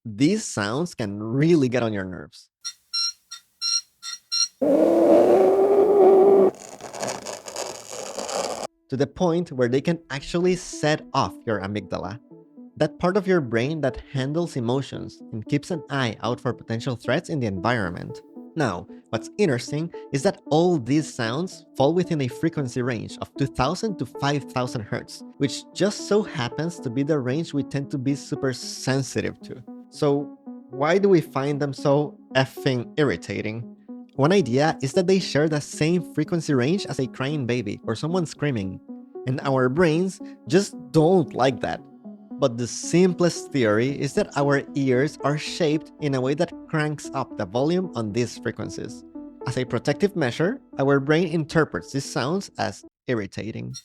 These sounds can really get on your nerves. To the point where they can actually set off your amygdala, that part of your brain that handles emotions and keeps an eye out for potential threats in the environment. Now, what's interesting is that all these sounds fall within a frequency range of 2000 to 5000 Hz, which just so happens to be the range we tend to be super sensitive to. So, why do we find them so effing irritating? One idea is that they share the same frequency range as a crying baby or someone screaming, and our brains just don't like that. But the simplest theory is that our ears are shaped in a way that cranks up the volume on these frequencies. As a protective measure, our brain interprets these sounds as irritating.